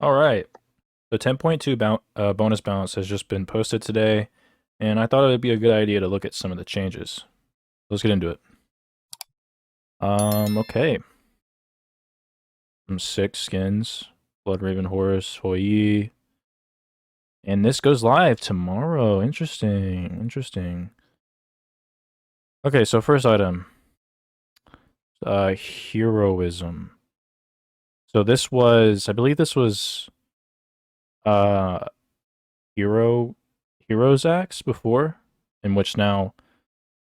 All right. The 10.2 bonus balance has just been posted today, and I thought it would be a good idea to look at some of the changes. Let's get into it. Okay. Some 6 skins. Blood Raven Horus, Hoi. And this goes live tomorrow. Interesting. Okay, so first item. Heroism. So this was, I believe this was, uh, Heroes Axe before, in which now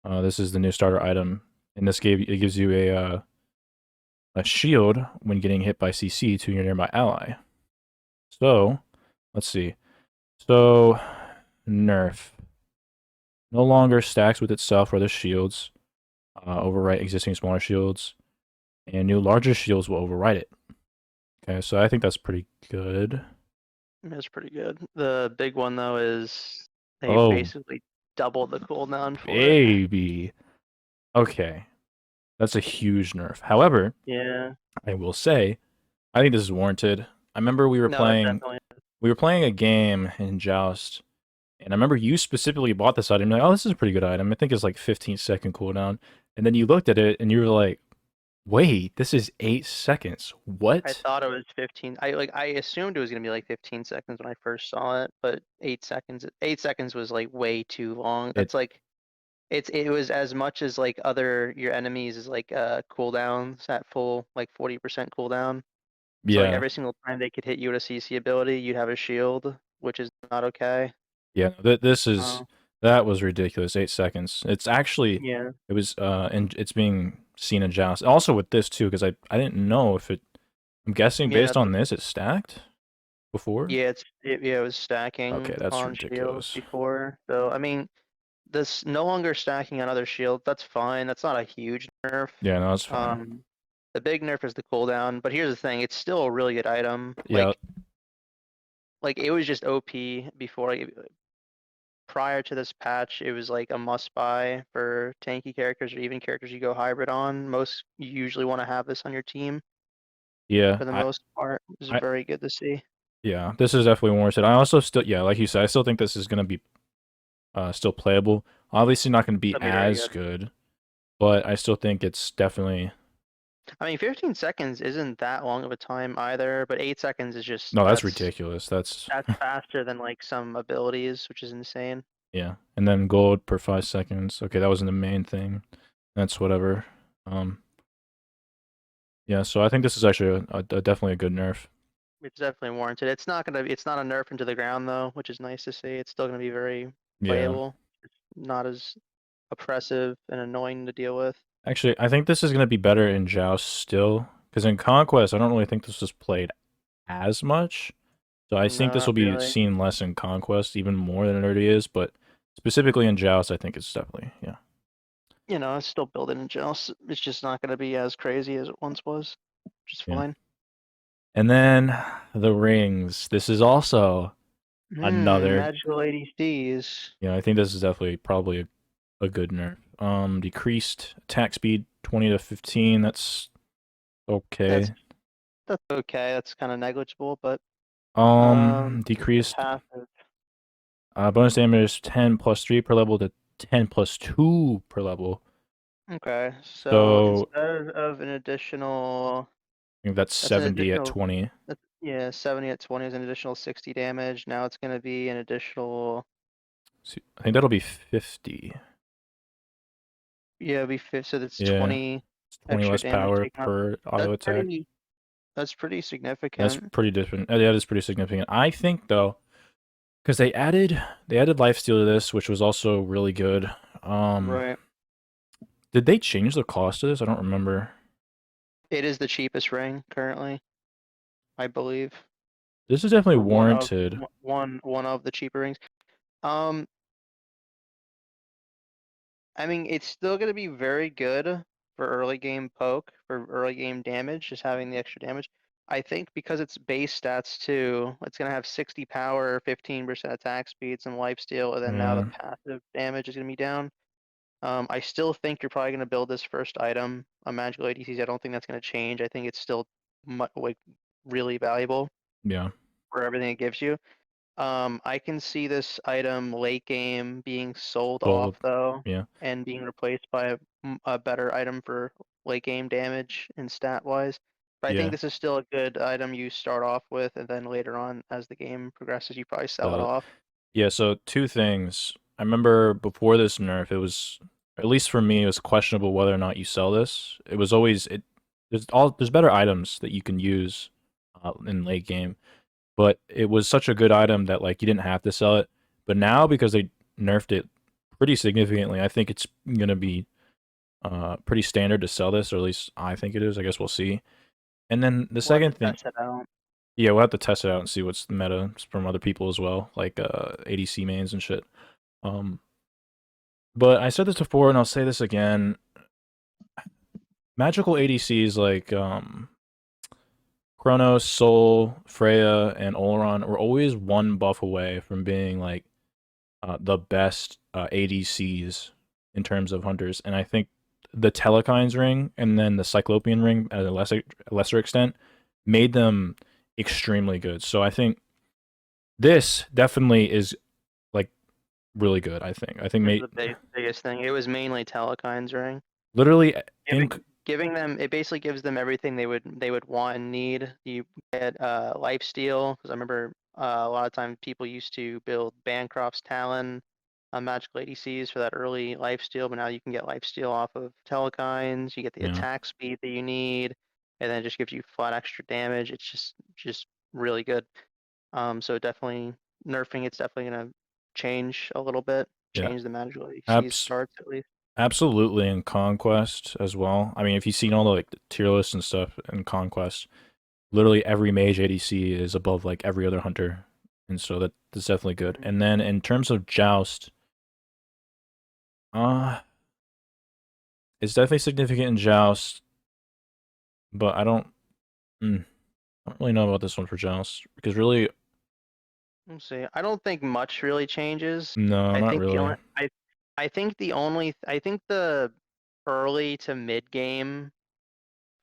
this is the new starter item, and it gives you a shield when getting hit by CC to your nearby ally. So let's see. So nerf no longer stacks with itself or the shields. Overwrite existing smaller shields, and new larger shields will overwrite it. Okay, so I think that's pretty good. It's pretty good. The big one though is they Oh, basically doubled the cooldown for it. baby. Okay, that's a huge nerf. However, Yeah. I will say, I think this is warranted. I remember No, it definitely. we were playing a game in Joust, and I remember you specifically bought this item. You're like, oh, this is a pretty good item. I think it's like 15-second cooldown. And then you looked at it and you were like, wait, this is 8 seconds. I What? thought it was 15. I assumed it was gonna be like 15 seconds when I first saw it, but 8 seconds. 8 seconds was like way too long. It That's like it was as much as like other your enemies is like cooldowns at full like 40% cooldown. So like yeah. every single time they could hit you with a CC ability, you'd have a shield, which is not okay. Yeah, this is Uh, that was ridiculous. 8 seconds. It's actually yeah. it was and it's being seen in Joust. Also with this too, because I didn't know if it. I'm guessing Yeah, based on this, it stacked before. yeah, it was stacking Okay, that's on shields ridiculous. before. So I mean, this no longer stacking on other shields. That's fine. That's not a huge nerf. Yeah, no, that's fine. Um, the big nerf is the cooldown. But here's the thing: it's still a really good item. Yeah, Like it was just OP before. Like, prior to this patch, it was like a must buy for tanky characters or even characters you go hybrid on. Most you usually want to have this on your team yeah. for the most part. It's I very good to see. yeah, this is definitely warranted. I also still, yeah, like you said, I still think this is gonna be still playable. Obviously, not gonna be That'd be very as good. good, but I still think it's definitely. I mean, 15 seconds isn't that long of a time either, but 8 seconds is just No, that's that's ridiculous. That's that's faster than like some abilities, which is insane. yeah, and then gold per 5 seconds. Okay, that wasn't the main thing. That's whatever. Um, yeah, so I think this is actually definitely a good nerf. It's definitely warranted. It's not a nerf into the ground though, which is nice to see. It's still gonna be very Yeah, playable. It's not as oppressive and annoying to deal with. actually, I think this is gonna be better in Joust still, because in Conquest, I don't really think this was played as much. So I think No, this will not be really. seen less in Conquest, even more than it already is. But specifically in Joust, I think it's definitely yeah. It's still building in Joust. It's just not gonna be as crazy as it once was, which is Yeah. fine. And then the rings. This is also another. Magical ADCs. I think this is definitely probably a good nerf. Decreased attack speed 20 to 15. That's That's okay. that's okay. That's kind of negligible, but the Decreased passive. bonus damage 10 plus 3 per level to 10 plus 2 per level. Okay, so So instead of an additional, I think that's that's an 70 at additional, 20. yeah, 70 at 20 is an additional 60 damage. Now it's gonna be an additional, I think that'll be 50. yeah, it'll be 50, so that's Yeah. 20 It's 20 extra less damage power taken off. per auto That's attack. pretty, that's pretty That's significant. pretty different. Yeah, that is pretty significant. I think though, because they added lifesteal to this, which was also really good. Um, Right. did they change the cost of this? I don't remember. It is the cheapest ring currently, I believe, This is definitely or warranted. one of the cheaper rings. Um, I mean, it's still going to be very good for early game poke, for early game damage, just having the extra damage. I think because it's base stats too, it's going to have 60 power, 15% attack speed, some lifesteal, and then now the Yeah, passive damage is going to be down. I still think you're probably going to build this first item on Magical ADCs. I don't think that's going to change. I think it's still like really valuable. yeah. for everything it gives you. I can see this item late game being sold off Gold. though, Yeah. and being replaced by a better item for late game damage and stat wise. But I think Yeah. this is still a good item you start off with, and then later on, as the game progresses, you probably sell it So off. yeah, so two things. I remember before this nerf, it was, at least for me, it was questionable whether or not you sell this. It was always it. There's better items that you can use in late game, but it was such a good item that like you didn't have to sell it. But now because they nerfed it pretty significantly, I think it's gonna be pretty standard to sell this, or at least I think it is. I guess we'll see. And then the We'll have to second thing, test it out. yeah, we'll have to test it out and see what's the meta from other people as well, like ADC mains and shit. Um, but I said this before and I'll say this again. Magical ADCs like Chronos, Soul, Freya, and Oleron were always one buff away from being like the best ADCs in terms of hunters. And I think the Telekines ring and then the Cyclopean ring at a lesser extent made them extremely good. So I think this definitely is like really good. I think This is the biggest thing. It was mainly Telekines ring. literally in Giving them, it basically gives them everything they would want and need. You get life steal, because I remember a lot of times people used to build Bancroft's Talon magical ADCs for that early life steal, but now you can get life steal off of Telekines. You get the yeah attack speed that you need, and then it just gives you flat extra damage. It's just really good. So definitely nerfing it's definitely gonna change a little bit, yeah change the magical ADC's abs starts at least. absolutely in Conquest as well. I mean, if you've seen all the like the tier lists and stuff in Conquest, literally every mage ADC is above like every other hunter, and so that's definitely good. Mhm. And then in terms of Joust, uh it's definitely significant in Joust, but I don't really know about this one for Joust because really, Let's see. I don't think much really changes. no, I not think the really. only I think the only I think the early to mid game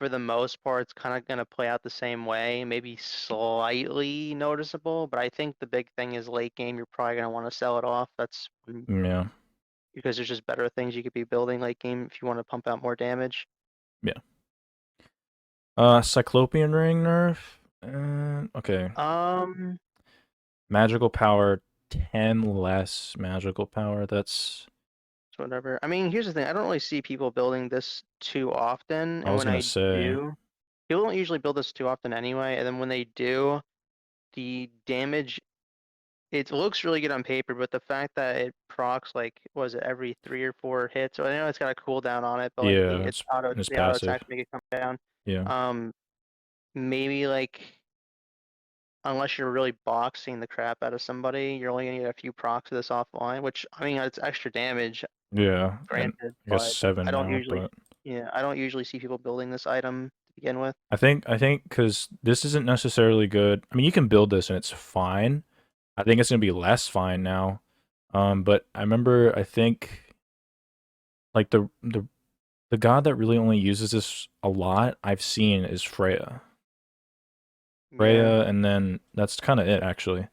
for the most part it's kind of gonna play out the same way, maybe slightly noticeable, but I think the big thing is late game you're probably gonna want to sell it off. Yeah, Because there's just better things you could be building late game if you want to pump out more damage. yeah. Cyclopean ring nerf. Okay, Um, magical power 10 less magical power. That's whatever. I mean, here's the thing. I don't really see people building this too often, I and was when gonna I say. do, people don't usually build this too often anyway. And then when they do, the damage it looks really good on paper, but the fact that it procs like was it every 3 or 4 hits? So I know it's got a cooldown on it, but like Yeah, it's the auto passive. attacks make it come down. Yeah, Um, maybe like unless you're really boxing the crap out of somebody, you're only gonna get a few procs of this offline, which I mean it's extra damage, yeah, and granted, I guess but I 7 don't now, usually, but yeah, I don't usually see people building this item to begin with. I think because this isn't necessarily good. I mean, you can build this and it's fine. I think it's gonna be less fine now. But I remember I think like the god that really only uses this a lot I've seen is Freya. Yeah, Freya, and then that's kind of it actually.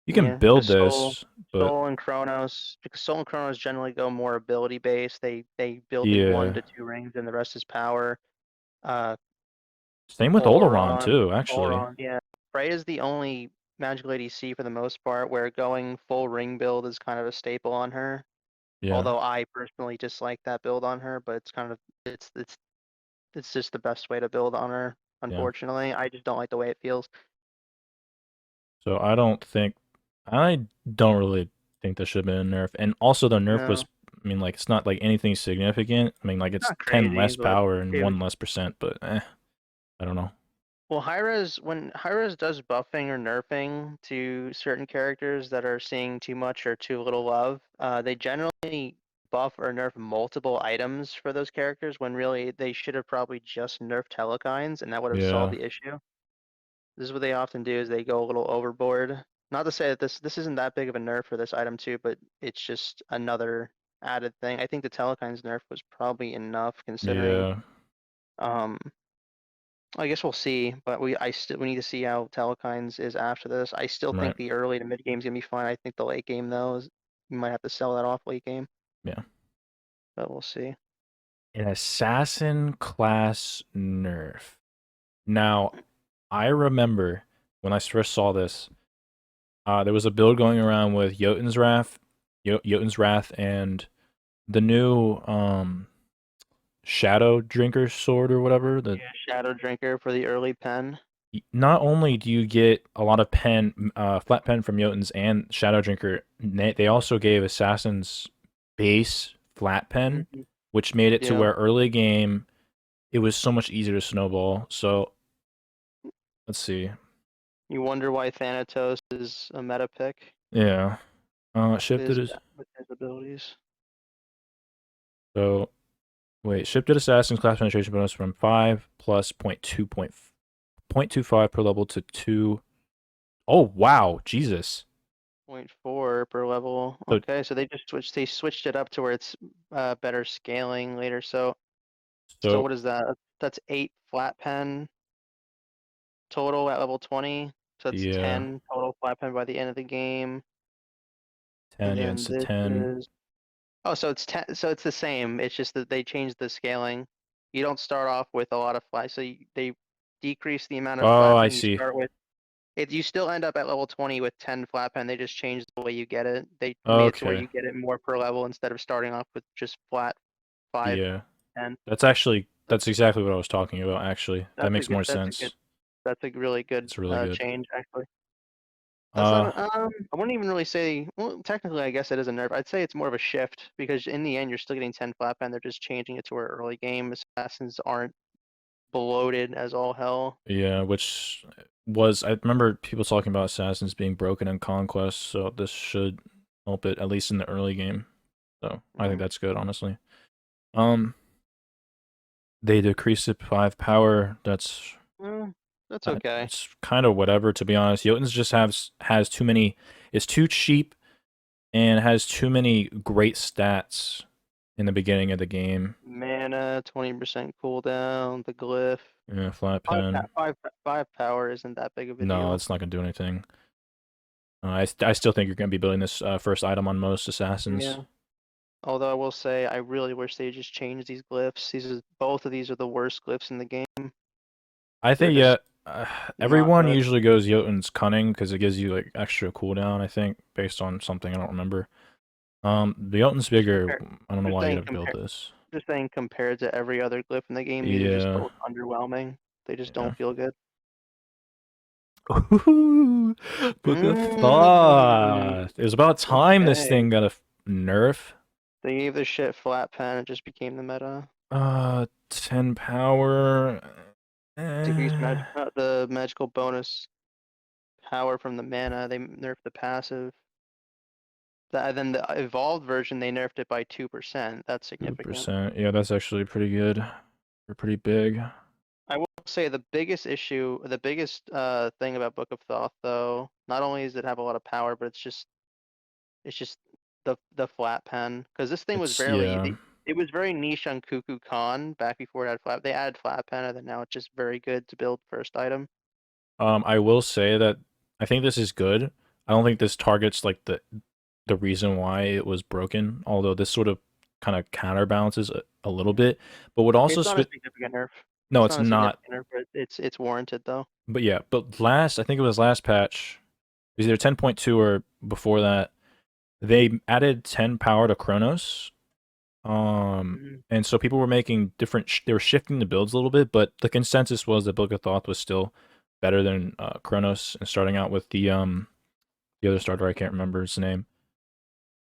You can yeah, build because Soul, this, but Soul and Chronos, because Soul and Chronos generally go more ability based. They build you one yeah. to two rings, and the rest is power. Uh, Same with Oleron too, actually. Yeah. Frey is the only magical ADC for the most part where going full ring build is kind of a staple on her. Yeah, Although I personally dislike that build on her, but it's kind of it's just the best way to build on her. yeah. Unfortunately, I just don't like the way it feels. So I don't really think this should have been a nerf. And also the nerf was, No, I mean, like it's not like anything significant. I mean, like it's not 10 crazy, less but power and it was 1 less percent, but I don't know. well, when Hyra's does buffing or nerfing to certain characters that are seeing too much or too little love, they generally buff or nerf multiple items for those characters when really they should have probably just nerfed Telekines and that would have solved Yeah, the issue. This is what they often do is they go a little overboard. Not to say that this isn't that big of a nerf for this item too, but it's just another added thing. I think the Telekines nerf was probably enough considering yeah. um I guess we'll see, but we need to see how Telekines is after this. I still Right. think the early to mid game's gonna be fine. I think the late game though is you might have to sell that off late game, Yeah. but we'll see. An assassin class nerf. Now, I remember when I first saw this, there was a build going around with Jotun's Wrath, and the new Shadow Drinker sword or whatever. The Yeah, Shadow Drinker for the early pen. Not only do you get a lot of flat pen from Jotun's and Shadow Drinker, they also gave Assassin's base flat pen, Hmm. which made it to Yeah. where early game it was so much easier to snowball. So let's see. You wonder why Thanatos is a meta pick Yeah. with Shifted his is with his abilities. so wait, shifted Assassin's class penetration bonus from 5 plus 0.25 per level to 2. Oh wow, Jesus. 0.4 per level. So Okay, so they switched it up to where it's better scaling later. So so what is that? That's 8 flat pen total at level 20. So it's yeah, 10 total flat pen by the end of the game. 10, And yeah, then it's a this 10. is so it's 10, so it's the same. It's just that they changed the scaling. You don't start off with a lot of flat, so they decrease the amount of Oh, flat I pen you see. start with. You still end up at level 20 with 10 flat pen. They just changed the way you get it. They made it to where Okay. you get it more per level instead of starting off with just flat 5, Yeah. 10. That's exactly what I was talking about, actually. That That's a makes good. more That's a good. sense. That's a really good It's really good. change actually. That's not. Uh, I wouldn't even really say. Well, technically, I guess it is a nerf. I'd say it's more of a shift because in the end, you're still getting 10 flat pen. They're just changing it to where early game assassins aren't bloated as all hell. yeah, which was I remember people talking about assassins being broken in Conquest, so this should help it at least in the early game. So I think Mm, that's good, honestly. Um, they decreased it 5 power. well, that's okay. It's kind of whatever, to be honest. Jotun's just has too many. It's too cheap and has too many great stats in the beginning of the game. Mana, 20% cooldown, the glyph. Yeah, flat pen. Five power isn't that big of a No, deal. it's not gonna do anything. I still think you're gonna be building this first item on most assassins. Yeah. Although I will say, I really wish they just changed these glyphs. Both of these are the worst glyphs in the game. I They're think yeah. just not Everyone good. usually goes Jotun's cunning because it gives you like extra cooldown. I think based on something I don't remember. The Jotun's bigger. Compare, I don't know just why you'd saying have built this. just saying compared to every other glyph in the game, these are just Yeah, both underwhelming. They just yeah. don't feel good. Ooh, Book of Thought. It was about time this thing Okay. got a nerf. They gave this shit flat pen, it just became the meta. 10 power. Decreased Eh, the magical bonus power from the mana. They nerfed the passive. Then the evolved version, they nerfed it by 2%. That's significant. 2%. Yeah, that's actually pretty good. They're pretty big. I will say the biggest issue, the biggest thing about Book of Thoth, though, not only does it have a lot of power, but it's just the flat pen. Because this thing was It's yeah. it was very niche on Cuckoo Khan back before it had flat. They added flat pen, and then now it's just very good to build first item. I will say that I think this is good. I don't think this targets like the reason why it was broken, although this sort of kind of counterbalances a little Yeah. bit. But what also It's not a significant nerf. no, It's it's not a not. significant nerf, but it's warranted though. But yeah, but last I think it was last patch, it was either 10.2 or before that, they added 10 power to Chronos. Mhm. And so people were making different. They were shifting the builds a little bit, but the consensus was that Book of Thoth was still better than Chronos. And starting out with the other starter, I can't remember his name.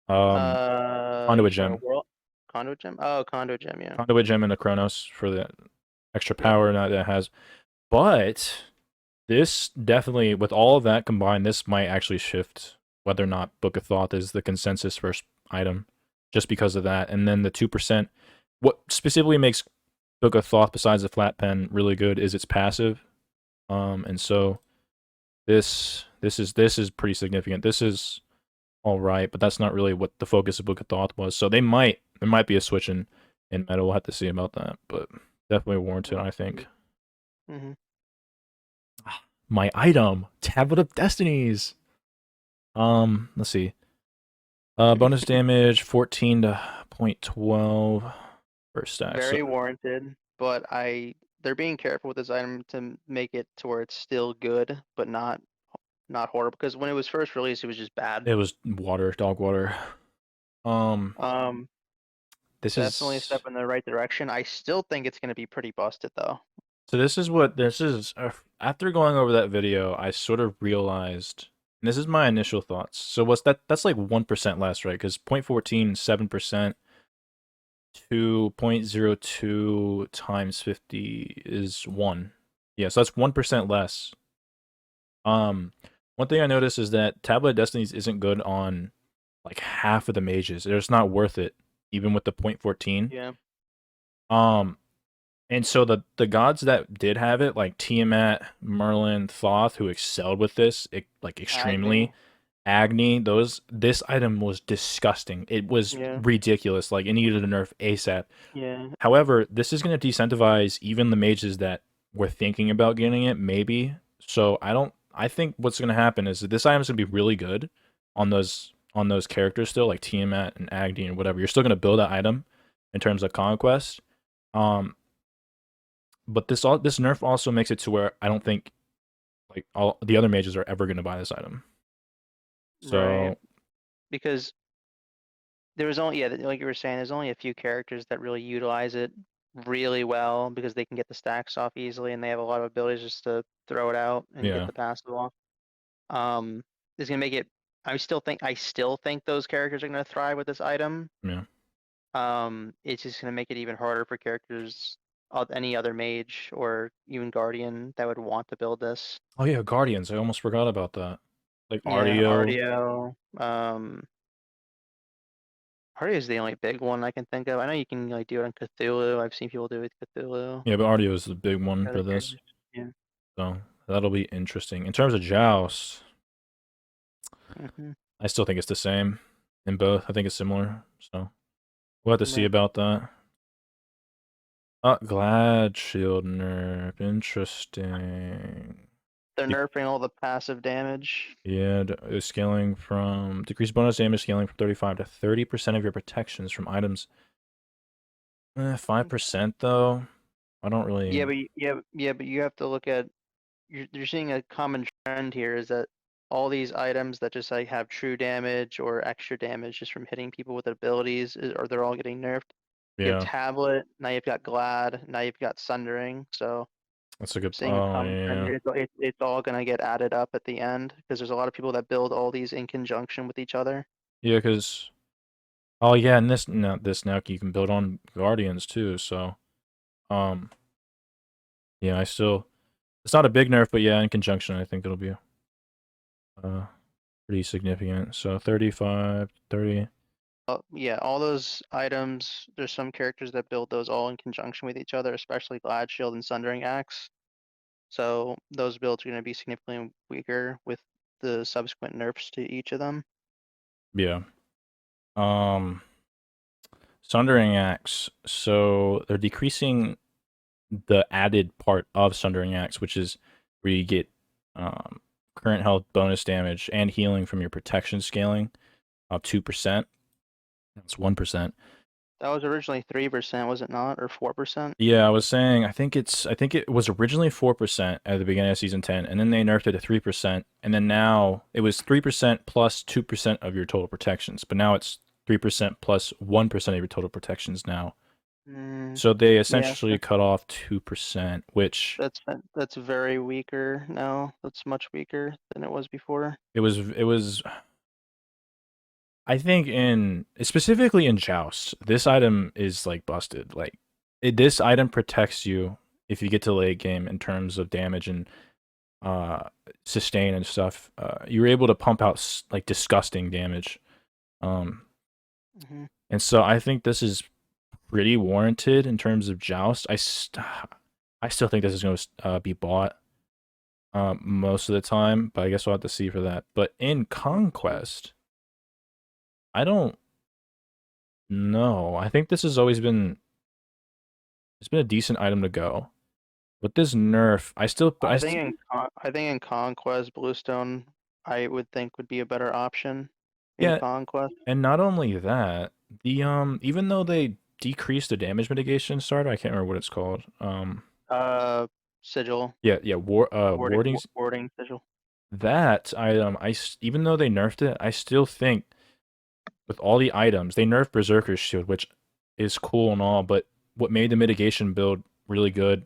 Um, You Conduit talking about Gem, World Conduit Gem? Oh, Conduit Gem, yeah. Conduit Gem, and the Chronos for the extra Yeah. power that it has. But this definitely, with all of that combined, this might actually shift whether or not Book of Thoth is the consensus first item, just because of that. And then the 2%. What specifically makes Book of Thoth besides the flat pen really good is its passive. And so this is pretty significant. This is all right, but that's not really what the focus of Book of Thoth was. So there might be a switch in meta. We'll have to see about that, but definitely warranted, I think. Hmm. My item, Tablet of Destinies. Let's see. Bonus damage 14 to point 12 per stack. So Very warranted, but they're being careful with this item to make it to where it's still good, but not horrible. Because when it was first released, it was just bad. it was water, dog water. Um, Um, this Definitely a is step in the right direction. I still think it's gonna be pretty busted though. so. This is what this is. After going over that video, I sort of realized. And this is my initial thoughts. So what's that? That's like 1% less, right? Because 0.14, 7%. 2.02 times 50 is 1. Yeah, so that's 1% less. Um, One thing I noticed is that Tablet of Destinies isn't good on like half of the mages. It's not worth it, even with the 0.14. Yeah, Um, and so the gods that did have it, like Tiamat, Merlin, Thoth, who excelled with this, like extremely, Agni. Agni, this item was disgusting. It was Yeah, ridiculous. Like it needed a nerf ASAP. yeah, However, this is going to decentivize even the mages that were thinking about getting it, maybe. So I don't. I think what's going to happen is that this item is going to be really good on those characters still, like Tiamat and Agni and whatever. You're still going to build that item in terms of conquest. Um, but this nerf also makes it to where I don't think like all the other mages are ever going to buy this item. right. So Because there was only, yeah, like you were saying, there's only a few characters that really utilize it really well because they can get the stacks off easily and they have a lot of abilities just to throw it out and get yeah, the passive off. Um, is gonna make it. I still think those characters are gonna thrive with this item. yeah. It's just gonna make it even harder for characters of any other mage or even guardian that would want to build this. Oh yeah, Guardians. I almost forgot about that. Like Yeah, Ardio. RDO. RDO is the only big one I can think of. I know you can like do it on Cthulhu. I've seen people do it with Cthulhu. Yeah, but Ardio is the big one Other for this. characters. Yeah. So that'll be interesting. In terms of Joust, Hmm. I still think it's the same in both. I think it's similar. So we'll have to see Yeah. about that. Glad Shield nerf. Interesting. They're De- nerfing all the passive damage. yeah, scaling from decreased bonus damage scaling from 35 to 30% of your protections from items. 5% though. I don't really. But you have to look at you're seeing a common trend here is that all these items that just like have true damage or extra damage just from hitting people with abilities, or they're all getting nerfed. You have Yeah, tablet, now you've got glad, now you've got sundering. So that's a good. seeing a Oh common trend yeah, here. It's all gonna get added up at the end because there's a lot of people that build all these in conjunction with each other. yeah, because oh yeah, and this now you can build on Guardians too. So um yeah, I still it's not a big nerf, but yeah, in conjunction, I think it'll be uh pretty significant. So 35, 30. Yeah, all those items, there's some characters that build those all in conjunction with each other, especially Glad Shield and Sundering Axe. So those builds are going to be significantly weaker with the subsequent nerfs to each of them. Yeah. Um Sundering Axe. So they're decreasing the added part of Sundering Axe, which is where you get current health bonus damage and healing from your protection scaling up 2%. That's 1%. That was originally 3%, was it not? Or 4%? Yeah, I was saying I think it was originally 4% at the beginning of season 10, and then they nerfed it to 3%, and then now it was 3% plus 2% of your total protections, but now it's 3% plus 1% of your total protections now. Mm, So they yeah, essentially cut off 2%, which that's very weaker now. That's much weaker than it was before. it was I think in specifically in Joust, this item is like busted. Like this item protects you if you get to late game in terms of damage and uh sustain and stuff. You're able to pump out like disgusting damage. Um Hmm. and so I think this is pretty warranted in terms of Joust. I still think this is going to be bought most of the time, but I guess we'll have to see for that. But in Conquest, I don't know. I think this has always been it's been a decent item to go. With this nerf, I still, but I I still, think I think in Conquest, Bluestone, I would think would be a better option in yeah. Conquest. And not only that, the even though they decreased the damage mitigation starter, I can't remember what it's called. Uh, Sigil, Yeah, yeah, wardings. warding sigil. That item, even though they nerfed it, I still think with all the items, they nerfed Berserker's Shield, which is cool and all, but what made the mitigation build really good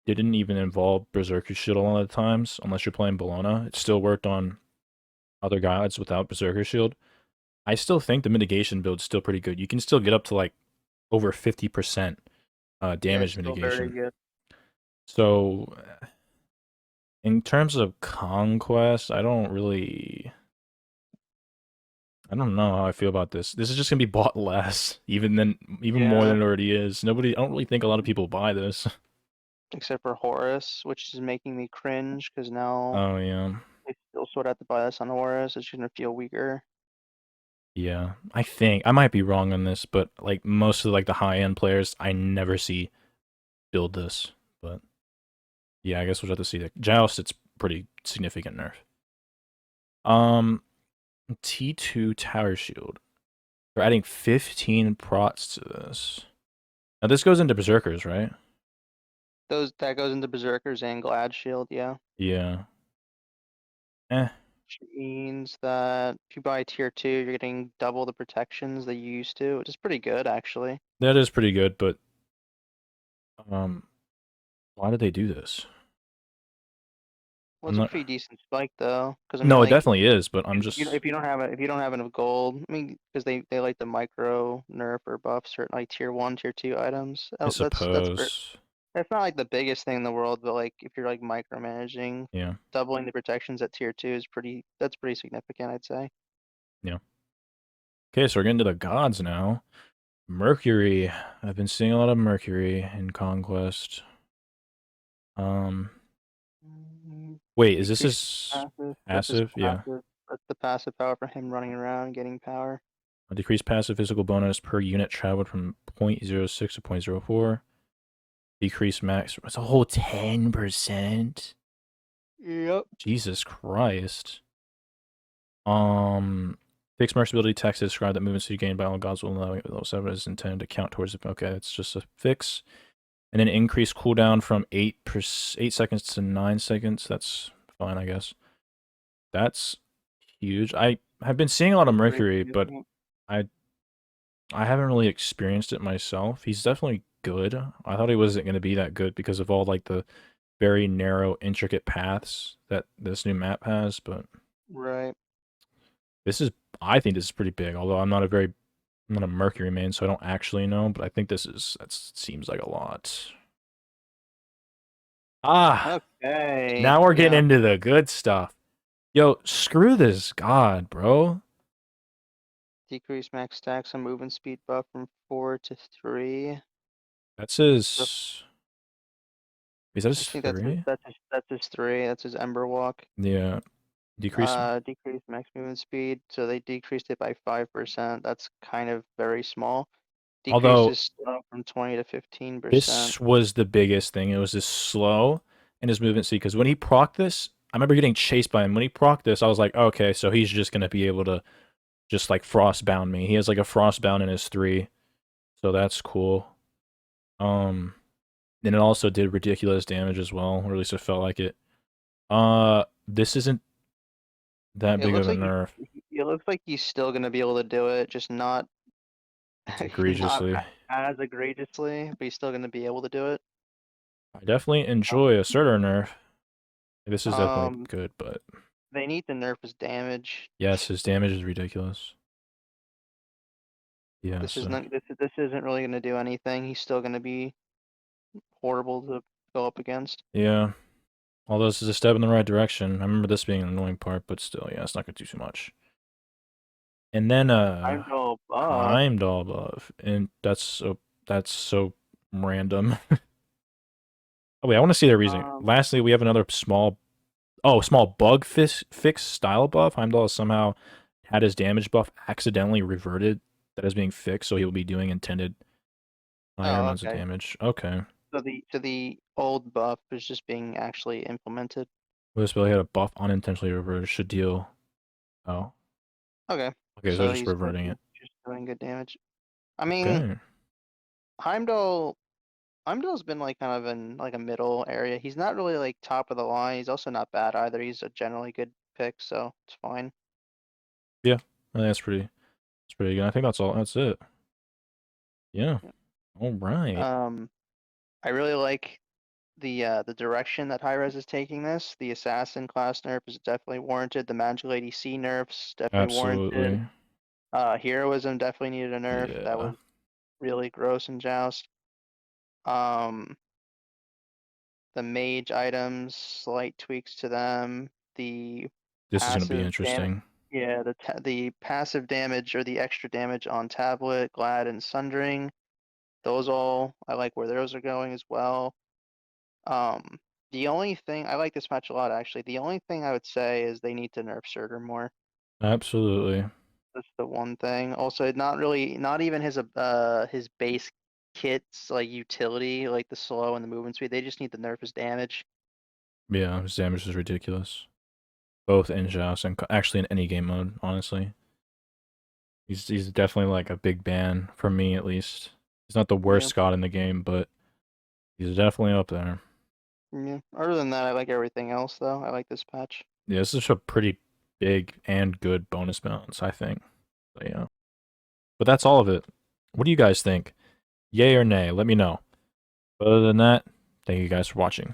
didn't even involve Berserker's Shield a lot of the times, unless you're playing Bologna. It still worked on other guides without Berserker Shield. I still think the mitigation build's still pretty good. You can still get up to like over 50% Yeah, it's damage still very mitigation. good. So in terms of conquest, I don't know how I feel about this. This is just gonna be bought less, even more Yeah, than it already is. Nobody, I don't really think a lot of people buy this. except for Horus, which is making me cringe because now Oh yeah, I still sort of have to buy this on Horus. It's gonna feel weaker. yeah. I think I might be wrong on this, but like most of like the high end players, I never see build this. But yeah, I guess we'll have to see. That Joust, it's pretty significant nerf. Um, T2 Tower Shield. We're adding 15 prots to this. Now this goes into Berserkers, right? That goes into Berserkers and Glad Shield, yeah. Yeah. Eh, Which means that if you buy tier 2, you're getting double the protections that you used to, which is pretty good actually. that is pretty good, but um, why did they do this? Well, I'm it's a not. pretty decent spike though, because I mean, No, it like, definitely is, but I'm if you just. if you don't have it, if you don't have enough gold, I mean, because they like the micro nerf or buff certain like tier 1, tier 2 items. I Oh, suppose. that's not like the biggest thing in the world, but like if you're like micromanaging, Yeah. doubling the protections at tier 2 is that's pretty significant, I'd say. Yeah. Okay, so we're getting to the gods now. Mercury. I've been seeing a lot of Mercury in Conquest. Um. Wait, is this Decrease his passive. That's his passive? Yeah. passive. That's the passive power for him running around, getting power. A decreased passive physical bonus per unit traveled from 0.06 to 0.04. Decreased max. It's a whole 10%. Yep. Jesus Christ. Um, Fixed mercs ability text to describe that movement speed gained by all gods will allow level 7 is intended to count towards it. Okay, it's just a fix. And then increase cooldown from 8 seconds to 9 seconds. That's fine, I guess. That's huge. I have been seeing a lot of That's pretty Mercury, but significant. I I haven't really experienced it myself. He's definitely good. I thought he wasn't going to be that good because of all like the very narrow, intricate paths that this new map has, but Right. this is I think this is pretty big, although I'm not a Mercury main, so I don't actually know, but I think that seems like a lot. Ah, Okay. now we're getting Yeah. into the good stuff. Yo, screw this god, bro. Decrease max stacks and movement speed buff from 4 to 3. That's The- his. Is that I his think 3? that's his 3. That's his Ember Walk. Yeah. Decrease. Decrease max movement speed. So they decreased it by 5%. That's kind of very small. Although Decreases slow from 20 to 15%. this was the biggest thing. It was this slow and his movement speed. Because when he procced this, I remember getting chased by him. When he procced this, I was like, okay, so he's just gonna be able to just like frostbound me. He has like a frostbound in his 3, so that's cool. And it also did ridiculous damage as well, or at least it felt like it. This isn't that It big looks of a like nerf. it looks like he's still gonna be able to do it, just not It's not egregiously. as egregiously, but he's still gonna be able to do it. I definitely enjoy a Surtur nerf. This is definitely Um, good, but they need to nerf his damage. yes, his damage is ridiculous. Yeah, This is so not this isn't really gonna do anything. He's still gonna be horrible to go up against. yeah. Although this is a step in the right direction. I remember this being an annoying part, but still, yeah, it's not gonna do too much. And then I'm go buff. Heimdall buff. And that's so random. Oh wait, I want to see their reasoning. Um, Lastly, we have another small bug fix style buff. Heimdall has somehow had his damage buff accidentally reverted. That is being fixed, so he will be doing intended higher oh, amounts of okay. damage. Okay. So the old buff is just being actually implemented. Well, this ability had a buff unintentionally reverted should deal. Oh, Okay, okay, so so just he's reverting it. just doing good damage. I mean, Okay. Heimdall Heimdall's been like kind of in like a middle area. He's not really like top of the line. He's also not bad either. He's a generally good pick, so it's fine. Yeah, I think that's pretty good. I think that's all. That's it. Yeah. All right. Um, I really like the direction that Hi-Rez is taking this. The assassin class nerf is definitely warranted. The magical ADC nerfs definitely warranted. Absolutely. Heroism definitely needed a nerf. That Yeah. was really gross in Joust. Um, the mage items, slight tweaks to them. The This is gonna be passive damage, interesting. yeah, the passive damage or the extra damage on tablet, glad, and sundering. Those all I like where those are going as well. Um, the only thing I like this match a lot actually. The only thing I would say is they need to nerf Surtur more. Absolutely. That's the one thing. Also, not really, not even his base kit's like utility, like the slow and the movement speed. They just need to nerf his damage. Yeah, his damage is ridiculous. Both in Joust and actually in any game mode, honestly. He's definitely like a big ban for me at least. He's not the worst Yeah, Scott in the game, but he's definitely up there. yeah. Other than that, I like everything else though. I like this patch. Yeah, this is a pretty big and good bonus balance, I think. But yeah. But that's all of it. What do you guys think? Yay or nay? Let me know. But other than that, thank you guys for watching.